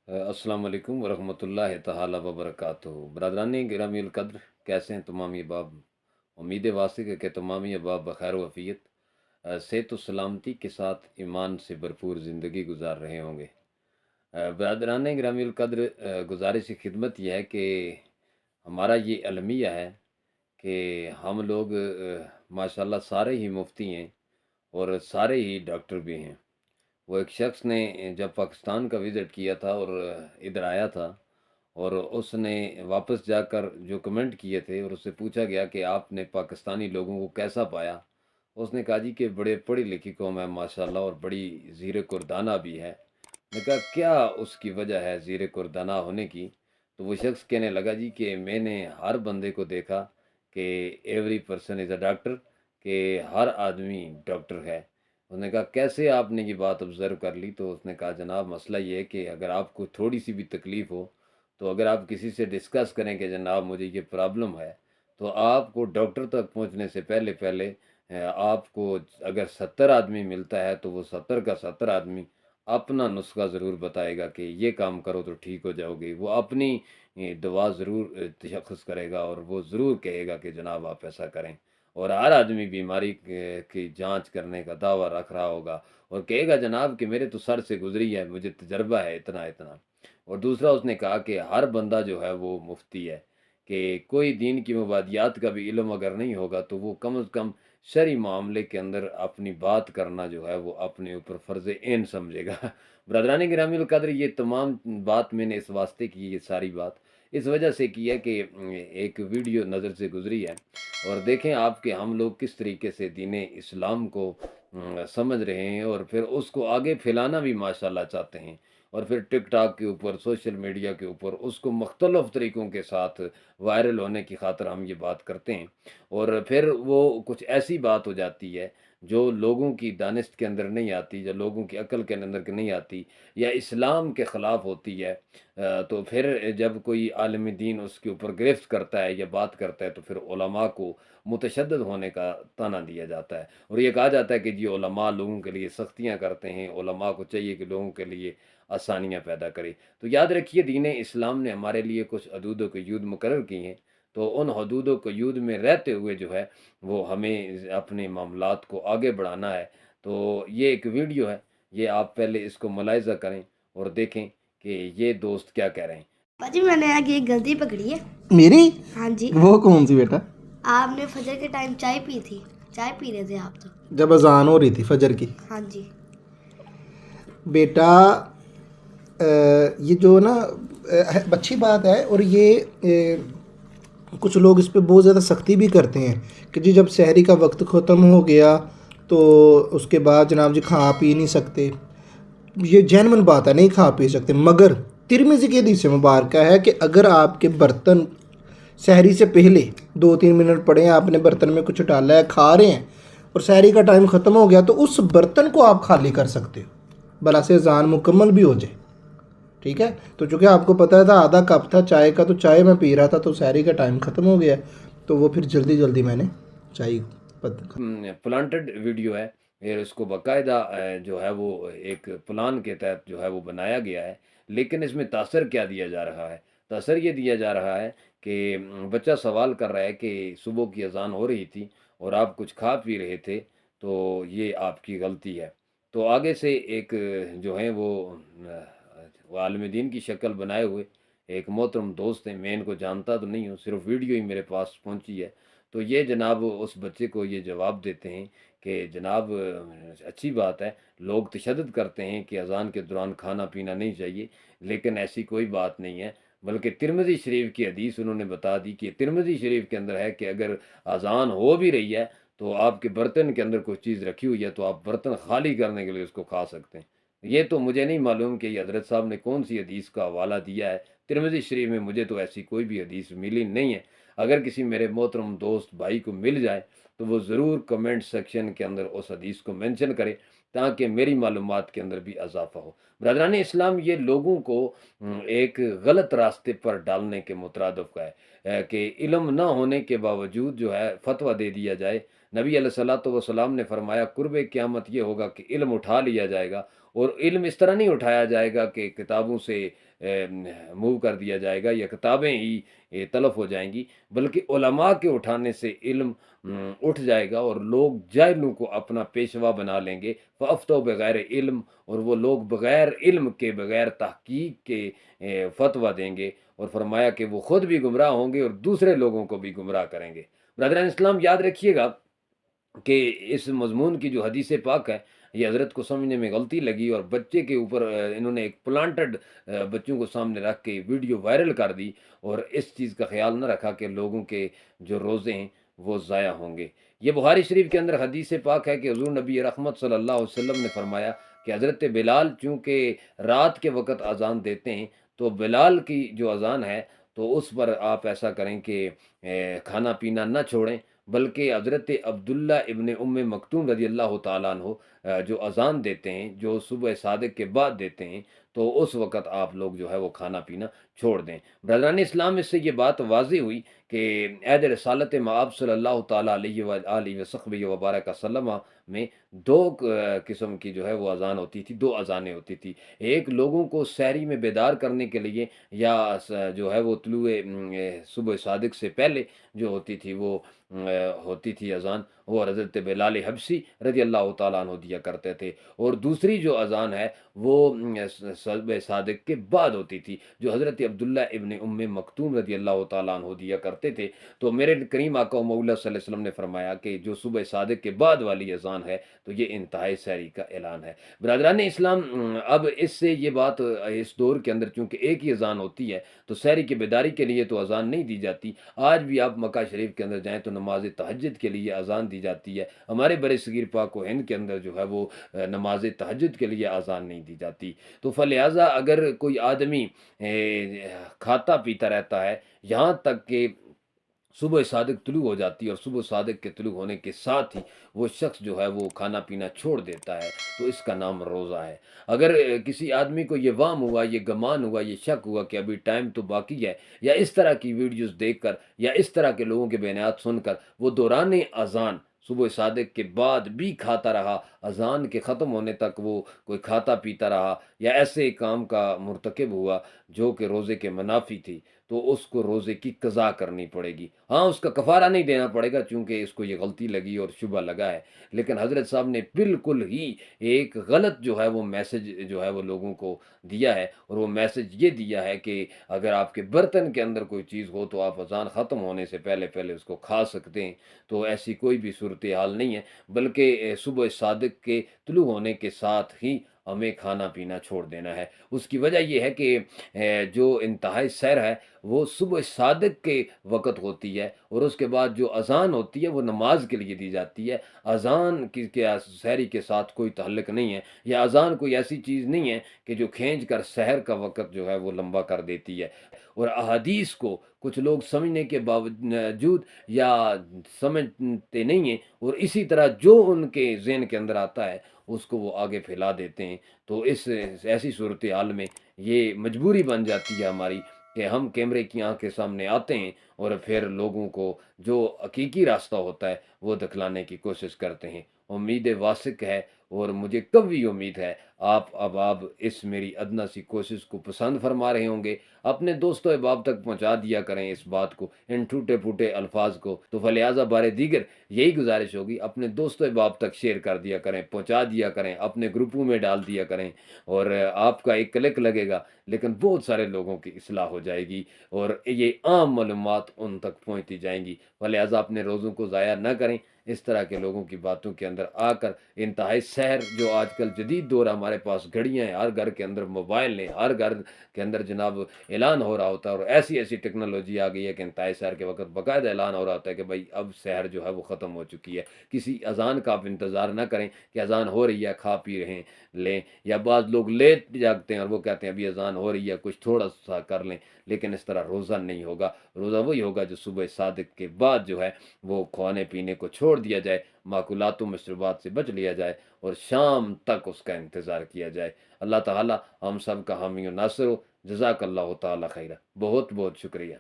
السلام علیکم ورحمۃ اللہ تعالی وبرکاتہ۔ برادران گرامی القدر، کیسے ہیں تمام احباب؟ امید واسق ہے کہ تمام احباب بخیر و عافیت، صحت و سلامتی کے ساتھ ایمان سے بھرپور زندگی گزار رہے ہوں گے۔ برادران گرامی القدر، گزارش خدمت یہ ہے کہ ہمارا یہ المیہ ہے کہ ہم لوگ ماشاءاللہ سارے ہی مفتی ہیں اور سارے ہی ڈاکٹر بھی ہیں۔ وہ ایک شخص نے جب پاکستان کا وزٹ کیا تھا اور ادھر آیا تھا، اور اس نے واپس جا کر جو کمنٹ کیے تھے اور اس سے پوچھا گیا کہ آپ نے پاکستانی لوگوں کو کیسا پایا، اس نے کہا جی کہ بڑے پڑھی لکھی قوم ہے ماشاءاللہ، اور بڑی زیر کردانہ بھی ہے۔ میں کہا کیا اس کی وجہ ہے زیر کردانہ ہونے کی؟ تو وہ شخص کہنے لگا جی کہ میں نے ہر بندے کو دیکھا کہ every person is a doctor, کہ ہر آدمی ڈاکٹر ہے۔ اس نے کہا کیسے آپ نے یہ بات آبزرو کر لی؟ تو اس نے کہا جناب مسئلہ یہ ہے کہ اگر آپ کو تھوڑی سی بھی تکلیف ہو تو اگر آپ کسی سے ڈسکس کریں کہ جناب مجھے یہ پرابلم ہے، تو آپ کو ڈاکٹر تک پہنچنے سے پہلے آپ کو اگر 70 آدمی ملتا ہے تو وہ 70 کا 70 آدمی اپنا نسخہ ضرور بتائے گا کہ یہ کام کرو تو ٹھیک ہو جاؤ گے۔ وہ اپنی دوا ضرور تشخص کرے گا اور وہ ضرور کہے گا کہ جناب آپ ایسا کریں، اور ہر آدمی بیماری کی جانچ کرنے کا دعویٰ رکھ رہا ہوگا اور کہے گا جناب کہ میرے تو سر سے گزری ہے، مجھے تجربہ ہے اتنا اتنا۔ اور دوسرا اس نے کہا کہ ہر بندہ جو ہے وہ مفتی ہے، کہ کوئی دین کی مبادیات کا بھی علم اگر نہیں ہوگا تو وہ کم از کم شرعی معاملے کے اندر اپنی بات کرنا جو ہے وہ اپنے اوپر فرض عین سمجھے گا۔ برادران گرامی القدر، یہ تمام بات میں نے اس واسطے کی، یہ ساری بات اس وجہ سے کی ہے کہ ایک ویڈیو نظر سے گزری ہے، اور دیکھیں آپ کہ ہم لوگ کس طریقے سے دین اسلام کو سمجھ رہے ہیں اور پھر اس کو آگے پھیلانا بھی ماشاءاللہ چاہتے ہیں، اور پھر ٹک ٹاک کے اوپر، سوشل میڈیا کے اوپر اس کو مختلف طریقوں کے ساتھ وائرل ہونے کی خاطر ہم یہ بات کرتے ہیں، اور پھر وہ کچھ ایسی بات ہو جاتی ہے جو لوگوں کی دانست کے اندر نہیں آتی، جو لوگوں کی عقل کے اندر نہیں آتی، یا اسلام کے خلاف ہوتی ہے۔ تو پھر جب کوئی عالم دین اس کے اوپر گرفت کرتا ہے یا بات کرتا ہے تو پھر علماء کو متشدد ہونے کا طعنہ دیا جاتا ہے، اور یہ کہا جاتا ہے کہ جی علماء لوگوں کے لیے سختیاں کرتے ہیں، علماء کو چاہیے کہ لوگوں کے لیے آسانیاں پیدا کرے۔ تو یاد رکھیے دین اسلام نے ہمارے لیے کچھ حدود و قیود مقرر کی ہیں، تو ان حدود و قیود میں رہتے ہوئے جو ہے وہ ہمیں اپنے معاملات کو آگے بڑھانا ہے۔ تو یہ ایک ویڈیو ہے، یہ آپ پہلے اس کو ملاحظہ کریں اور دیکھیں کہ یہ دوست کیا کہہ رہے ہیں۔ باجی میں نے آگے ایک غلطی پکڑی ہے میری؟ ہاں جی، وہ کون سی بیٹا؟ آپ نے فجر کے ٹائم چائے پی تھی، چائے پی رہے تھے آپ تو؟ جب اذان ہو رہی تھی فجر کی۔ ہاں جی۔ بیٹا یہ جو نا اچھی بات ہے، اور یہ کچھ لوگ اس پہ بہت زیادہ سختی بھی کرتے ہیں کہ جی جب سحری کا وقت ختم ہو گیا تو اس کے بعد جناب جی کھا پی نہیں سکتے۔ یہ جینون بات ہے، نہیں کھا پی سکتے، مگر ترمذی کی حدیث مبارکہ ہے کہ اگر آپ کے برتن سحری سے پہلے 2-3 منٹ پڑے ہیں، آپ نے برتن میں کچھ ڈالا ہے، کھا رہے ہیں، اور سحری کا ٹائم ختم ہو گیا تو اس برتن کو آپ خالی کر سکتے ہو، بلا سے اذان مکمل بھی ہو جائے، ٹھیک ہے؟ تو چونکہ آپ کو پتہ تھا آدھا کپ تھا چائے کا، تو چائے میں پی رہا تھا تو سحری کا ٹائم ختم ہو گیا، تو وہ پھر جلدی جلدی میں نے چائے پلانٹڈ ویڈیو ہے، پھر اس کو باقاعدہ جو ہے وہ ایک پلان کے تحت جو ہے وہ بنایا گیا ہے، لیکن اس میں تاثر کیا دیا جا رہا ہے؟ تاثر یہ دیا جا رہا ہے کہ بچہ سوال کر رہا ہے کہ صبح کی اذان ہو رہی تھی اور آپ کچھ کھا پی رہے تھے، تو یہ آپ کی غلطی ہے۔ تو آگے سے ایک جو ہے وہ عالم دین کی شکل بنائے ہوئے ایک محترم دوست ہیں، میں ان کو جانتا تو نہیں ہوں، صرف ویڈیو ہی میرے پاس پہنچی ہے، تو یہ جناب اس بچے کو یہ جواب دیتے ہیں کہ جناب اچھی بات ہے، لوگ تشدد کرتے ہیں کہ اذان کے دوران کھانا پینا نہیں چاہیے، لیکن ایسی کوئی بات نہیں ہے، بلکہ ترمذی شریف کی حدیث انہوں نے بتا دی کہ ترمذی شریف کے اندر ہے کہ اگر اذان ہو بھی رہی ہے تو آپ کے برتن کے اندر کوئی چیز رکھی ہوئی ہے تو آپ برتن خالی کرنے کے لیے اس کو کھا سکتے ہیں۔ یہ تو مجھے نہیں معلوم کہ یہ حضرت صاحب نے کون سی حدیث کا حوالہ دیا ہے، ترمذی شریف میں مجھے تو ایسی کوئی بھی حدیث ملی نہیں ہے۔ اگر کسی میرے محترم دوست بھائی کو مل جائے تو وہ ضرور کمنٹ سیکشن کے اندر اس حدیث کو مینشن کرے تاکہ میری معلومات کے اندر بھی اضافہ ہو۔ برادران اسلام، یہ لوگوں کو ایک غلط راستے پر ڈالنے کے مترادف ہے کہ علم نہ ہونے کے باوجود جو ہے فتویٰ دے دیا جائے۔ نبی علیہ الصلوۃ والسلام نے فرمایا قرب قیامت یہ ہوگا کہ علم اٹھا لیا جائے گا اور علم اس طرح نہیں اٹھایا جائے گا کہ کتابوں سے موو کر دیا جائے گا یا کتابیں ہی تلف ہو جائیں گی، بلکہ علماء کے اٹھانے سے علم اٹھ جائے گا اور لوگ جاہلوں کو اپنا پیشوا بنا لیں گے۔ فافتوا بغیر علم، اور وہ لوگ بغیر علم کے، بغیر تحقیق کے فتویٰ دیں گے، اور فرمایا کہ وہ خود بھی گمراہ ہوں گے اور دوسرے لوگوں کو بھی گمراہ کریں گے۔ برادران اسلام، یاد رکھیے گا کہ اس مضمون کی جو حدیث پاک ہے، یہ حضرت کو سمجھنے میں غلطی لگی اور بچے کے اوپر انہوں نے ایک پلانٹڈ بچوں کو سامنے رکھ کے ویڈیو وائرل کر دی، اور اس چیز کا خیال نہ رکھا کہ لوگوں کے جو روزے ہیں وہ ضائع ہوں گے۔ یہ بخاری شریف کے اندر حدیث پاک ہے کہ حضور نبی رحمت صلی اللہ علیہ وسلم نے فرمایا کہ حضرت بلال چونکہ رات کے وقت اذان دیتے ہیں، تو بلال کی جو اذان ہے تو اس پر آپ ایسا کریں کہ کھانا پینا نہ چھوڑیں، بلکہ حضرت عبداللہ ابن ام مکتوم رضی اللہ تعالیٰ عنہ جو اذان دیتے ہیں، جو صبح صادق کے بعد دیتے ہیں، تو اس وقت آپ لوگ جو ہے وہ کھانا پینا چھوڑ دیں۔ برادران اسلام، اس سے یہ بات واضح ہوئی کہ عہد رسالت مآب صلی اللہ تعالیٰ علیہ وآلہ وصحبہ وبارک وسلم میں دو قسم کی جو ہے وہ اذان ہوتی تھی، دو اذانیں ہوتی تھی۔ ایک لوگوں کو سحری میں بیدار کرنے کے لیے، یا جو ہے وہ طلوع صبح صادق سے پہلے جو ہوتی تھی وہ ہوتی تھی اذان، وہ حضرت بلال حبشی رضی اللہ تعالیٰ عنہ دیا کرتے تھے، اور دوسری جو اذان ہے وہ صبح صادق کے بعد ہوتی تھی، جو حضرت عبداللہ ابن ام مکتوم رضی اللہ تعالیٰ عنہ دیا کرتے تھے۔ تو میرے کریم آقا و مولا صلی اللہ علیہ وسلم نے فرمایا کہ جو صبح صادق کے بعد والی اذان ہے تو یہ انتہائی سحری کا اعلان ہے۔ برادران اسلام، اب اس سے یہ بات اس دور کے اندر چونکہ ایک ہی اذان ہوتی ہے، تو سحری کی بیداری کے لیے تو اذان نہیں دی جاتی۔ آج بھی آپ مکہ شریف کے اندر جائیں تو نماز تہجد کے لیے اذان دی جاتی ہے۔ ہمارے برِ صغیر پاک و ہند کے اندر جو ہے وہ نماز تہجد کے لیے اذان نہیں دی جاتی۔ تو فلہٰذا اگر کوئی آدمی کھاتا پیتا رہتا ہے یہاں تک کہ صبح صادق طلوع ہو جاتی ہے، اور صبح صادق کے طلوع ہونے کے ساتھ ہی وہ شخص جو ہے وہ کھانا پینا چھوڑ دیتا ہے، تو اس کا نام روزہ ہے۔ اگر کسی آدمی کو یہ وہم ہوا، یہ گمان ہوا، یہ شک ہوا کہ ابھی ٹائم تو باقی ہے، یا اس طرح کی ویڈیوز دیکھ کر یا اس طرح کے لوگوں کے بیانات سن کر وہ دوران اذان صبح صادق کے بعد بھی کھاتا رہا، اذان کے ختم ہونے تک وہ کوئی کھاتا پیتا رہا، یا ایسے کام کا مرتکب ہوا جو کہ روزے کے منافی تھی، تو اس کو روزے کی قضا کرنی پڑے گی۔ ہاں، اس کا کفارہ نہیں دینا پڑے گا چونکہ اس کو یہ غلطی لگی اور شبہ لگا ہے، لیکن حضرت صاحب نے بالکل ہی ایک غلط جو ہے وہ میسج جو ہے وہ لوگوں کو دیا ہے، اور وہ میسج یہ دیا ہے کہ اگر آپ کے برتن کے اندر کوئی چیز ہو تو آپ اذان ختم ہونے سے پہلے پہلے اس کو کھا سکتے ہیں۔ تو ایسی کوئی بھی صورتحال نہیں ہے، بلکہ صبح صادق کے طلوع ہونے کے ساتھ ہی ہمیں کھانا پینا چھوڑ دینا ہے۔ اس کی وجہ یہ ہے کہ جو انتہائی سحر ہے وہ صبح صادق کے وقت ہوتی ہے، اور اس کے بعد جو اذان ہوتی ہے وہ نماز کے لیے دی جاتی ہے۔ اذان کی سحری کے ساتھ کوئی تعلق نہیں ہے، یا اذان کوئی ایسی چیز نہیں ہے کہ جو کھینچ کر سحر کا وقت جو ہے وہ لمبا کر دیتی ہے۔ اور احادیث کو کچھ لوگ سمجھنے کے باوجود یا سمجھتے نہیں ہیں، اور اسی طرح جو ان کے ذہن کے اندر آتا ہے اس کو وہ آگے پھیلا دیتے ہیں۔ تو اس ایسی صورتحال میں یہ مجبوری بن جاتی ہے ہماری کہ ہم کیمرے کی آنکھ کے سامنے آتے ہیں اور پھر لوگوں کو جو حقیقی راستہ ہوتا ہے وہ دکھلانے کی کوشش کرتے ہیں۔ امید واسق ہے، اور مجھے قوی امید ہے آپ اس میری ادنا سی کوشش کو پسند فرما رہے ہوں گے۔ اپنے دوستو احباب تک پہنچا دیا کریں اس بات کو، ان ٹوٹے پھوٹے الفاظ کو۔ تو فلہٰذا بارے دیگر یہی گزارش ہوگی، اپنے دوستو احباب تک شیئر کر دیا کریں، پہنچا دیا کریں، اپنے گروپوں میں ڈال دیا کریں، اور آپ کا ایک کلک لگے گا لیکن بہت سارے لوگوں کی اصلاح ہو جائے گی، اور یہ عام معلومات ان تک پہنچتی جائیں گی۔ فلہٰذا اپنے روزوں کو ضائع نہ کریں اس طرح کے لوگوں کی باتوں کے اندر آ کر۔ انتہائی سحر جو آج کل جدید دور، ہمارے پاس گھڑیاں ہیں، ہر گھر کے اندر موبائل ہیں، ہر گھر کے اندر جناب اعلان ہو رہا ہوتا ہے، اور ایسی ایسی ٹیکنالوجی آ گئی ہے کہ انتہائی سحر کے وقت باقاعدہ اعلان ہو رہا ہوتا ہے کہ بھائی اب سحر جو ہے وہ ختم ہو چکی ہے۔ کسی اذان کا آپ انتظار نہ کریں کہ اذان ہو رہی ہے کھا پی رہے لیں، یا بعض لوگ لیٹ جاگتے ہیں اور وہ کہتے ہیں ابھی اذان ہو رہی ہے کچھ تھوڑا سا کر لیں، لیکن اس طرح روزہ نہیں ہوگا۔ روزہ وہی ہوگا جو صبح صادق کے بعد جو ہے وہ کھانے پینے کو چھوڑ دیا جائے، ماکولات و مشروبات سے بچ لیا جائے، اور شام تک اس کا انتظار کیا جائے۔ اللہ تعالی ہم سب کا حامی و ناصر ہو۔ جزاک اللہ تعالی خیرہ، بہت بہت شکریہ۔